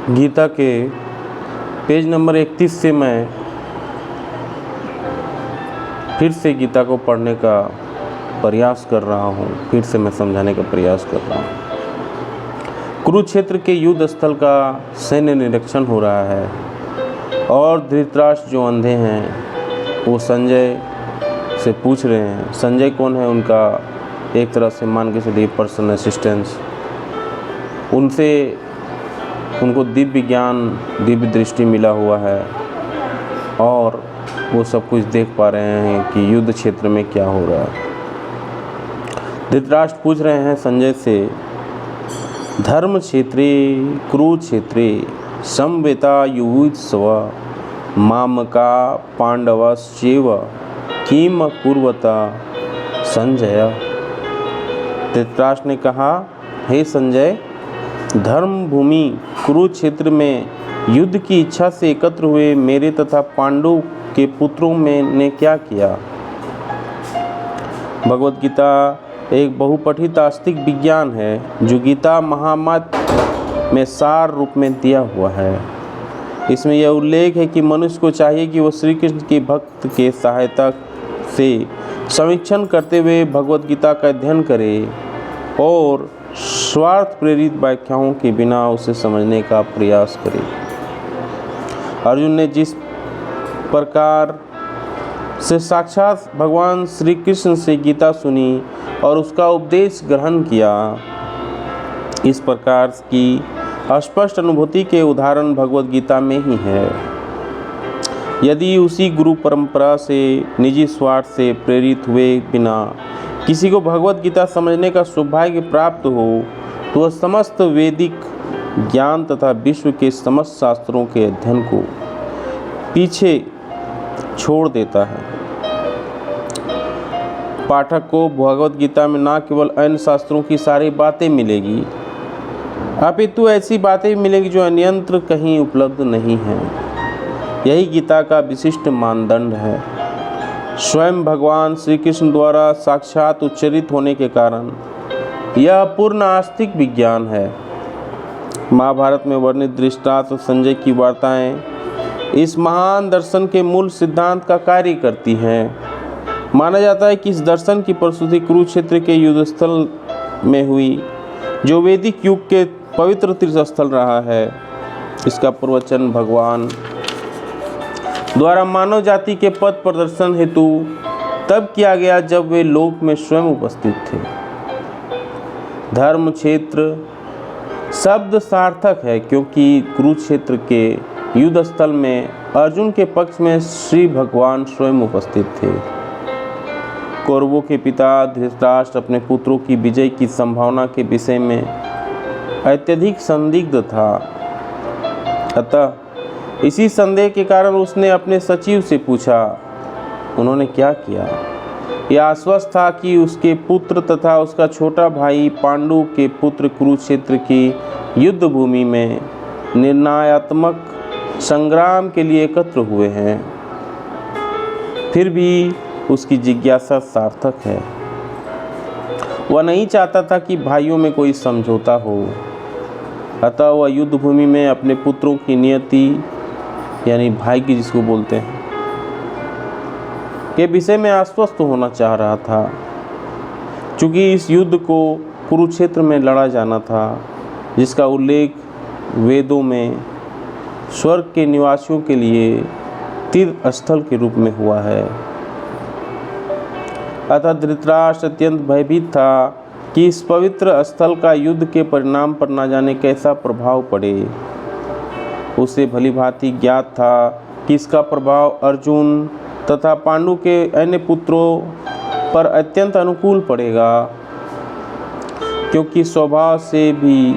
गीता के page number 31 से मैं फिर से गीता को पढ़ने का प्रयास कर रहा हूँ, फिर से मैं समझाने का प्रयास कर रहा हूँ। कुरुक्षेत्र के युद्ध स्थल का सैन्य निरीक्षण हो रहा है और धृतराष्ट्र जो अंधे हैं वो संजय से पूछ रहे हैं। संजय कौन है? उनका एक तरह से मान के चलिए पर्सनल असिस्टेंस। उनको दिव्य ज्ञान, दिव्य दृष्टि मिला हुआ है और वो सब कुछ देख पा रहे हैं कि युद्ध क्षेत्र में क्या हो रहा है। धृतराष्ट्र पूछ रहे हैं संजय से, धर्म क्षेत्रे कुरुक्षेत्रे समवेता युयुत्सव मामका पांडवश्चैव किम कुर्वता संजय। धृतराष्ट्र ने कहा, हे संजय, धर्म भूमि कुरुक्षेत्र में युद्ध की इच्छा से एकत्र हुए मेरे तथा पांडु के पुत्रों में ने क्या किया? भगवत गीता एक बहुपठित आस्तिक विज्ञान है जो गीता महामत में सार रूप में दिया हुआ है। इसमें यह उल्लेख है कि मनुष्य को चाहिए कि वह श्री कृष्ण के भक्त के सहायता से समीक्षण करते हुए भगवत गीता का अध्ययन करे और स्वार्थ प्रेरित व्याख्याओं के बिना उसे समझने का प्रयास करे। अर्जुन ने जिस प्रकार से साक्षात भगवान श्री कृष्ण से गीता सुनी और उसका उपदेश ग्रहण किया, इस प्रकार की स्पष्ट अनुभूति के उदाहरण भगवत गीता में ही है। यदि उसी गुरु परंपरा से निजी स्वार्थ से प्रेरित हुए बिना किसी को भगवत गीता समझने का सौभाग्य प्राप्त हो तो वह समस्त वैदिक ज्ञान तथा विश्व के समस्त शास्त्रों के अध्ययन को पीछे छोड़ देता है। पाठक को भगवत गीता में न केवल अन्य शास्त्रों की सारी बातें मिलेगी, अपितु ऐसी बातें भी मिलेगी जो अन्यत्र कहीं उपलब्ध नहीं हैं। यही गीता का विशिष्ट मानदंड है। स्वयं भगवान श्री कृष्ण द्वारा साक्षात उच्चरित होने के कारण यह पूर्ण आस्तिक विज्ञान है। महाभारत में वर्णित धृतराष्ट्र संजय की वार्ताएं इस महान दर्शन के मूल सिद्धांत का कार्य करती हैं। माना जाता है कि इस दर्शन की प्रस्तुति कुरुक्षेत्र के युद्ध स्थल में हुई, जो वैदिक युग के पवित्र तीर्थ स्थल रहा है। इसका प्रवचन भगवान द्वारा मानव जाति के पथ प्रदर्शन हेतु तब किया गया जब वे लोक में स्वयं उपस्थित थे। धर्म क्षेत्र शब्द सार्थक है क्योंकि कुरुक्षेत्र के युद्ध स्थल में अर्जुन के पक्ष में श्री भगवान स्वयं उपस्थित थे। कौरवों के पिता धृतराष्ट्र अपने पुत्रों की विजय की संभावना के विषय में अत्यधिक संदिग्ध था। अतः इसी संदेह के कारण उसने अपने सचिव से पूछा। उन्होंने क्या किया? यह आश्वस्त था कि उसके पुत्र तथा उसका छोटा भाई पांडु के पुत्र कुरुक्षेत्र की युद्ध भूमि में निर्णयात्मक संग्राम के लिए एकत्र हुए हैं। फिर भी उसकी जिज्ञासा सार्थक है। वह नहीं चाहता था कि भाइयों में कोई समझौता हो, अतः वह युद्ध भूमि में अपने पुत्रों की नियति यानी भाई की जिसको बोलते हैं के विषय में आश्वस्त होना चाह रहा था। चूँकि इस युद्ध को कुरुक्षेत्र में लड़ा जाना था, जिसका उल्लेख वेदों में स्वर्ग के निवासियों के लिए तीर्थ स्थल के रूप में हुआ है। अतः धृतराष्ट्र अत्यंत भयभीत था कि इस पवित्र स्थल का युद्ध के परिणाम पर न जाने कैसा प्रभाव पड़े। उसे भली भांति ज्ञात था कि इसका प्रभाव अर्जुन तथा पांडु के अन्य पुत्रों पर अत्यंत अनुकूल पड़ेगा, क्योंकि स्वभाव से भी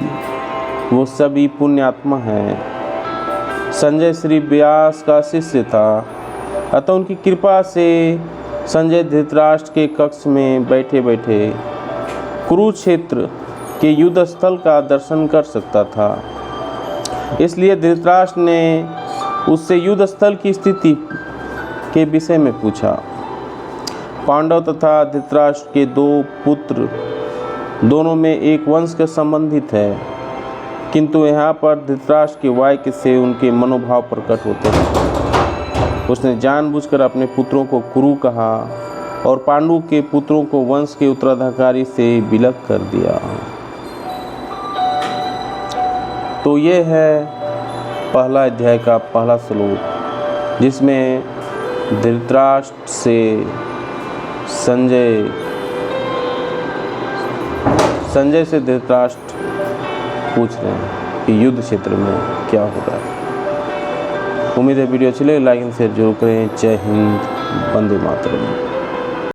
वो सभी पुण्यात्मा हैं। संजय श्री व्यास का शिष्य था, अतः उनकी कृपा से संजय धृतराष्ट्र के कक्ष में बैठे बैठे कुरुक्षेत्र के युद्ध स्थल का दर्शन कर सकता था। इसलिए धृतराष्ट्र ने उससे युद्ध स्थल की स्थिति के विषय में पूछा। पांडव तथा धृतराष्ट्र के दो पुत्र दोनों में एक वंश के संबंधित है, किंतु यहाँ पर धृतराष्ट्र के वाक्य से उनके मनोभाव प्रकट होते हैं। उसने जानबूझकर अपने पुत्रों को कुरु कहा और पांडु के पुत्रों को वंश के उत्तराधिकारी से विलग कर दिया। तो ये है पहला अध्याय का पहला श्लोक, जिसमें धृतराष्ट्र से संजय से धृतराष्ट्र पूछ रहे हैं कि युद्ध क्षेत्र में क्या हो रहा है। उम्मीद है वीडियो अच्छी लगे, लाइक एंड शेयर जरूर करें। जय हिंद, वंदे मातरम।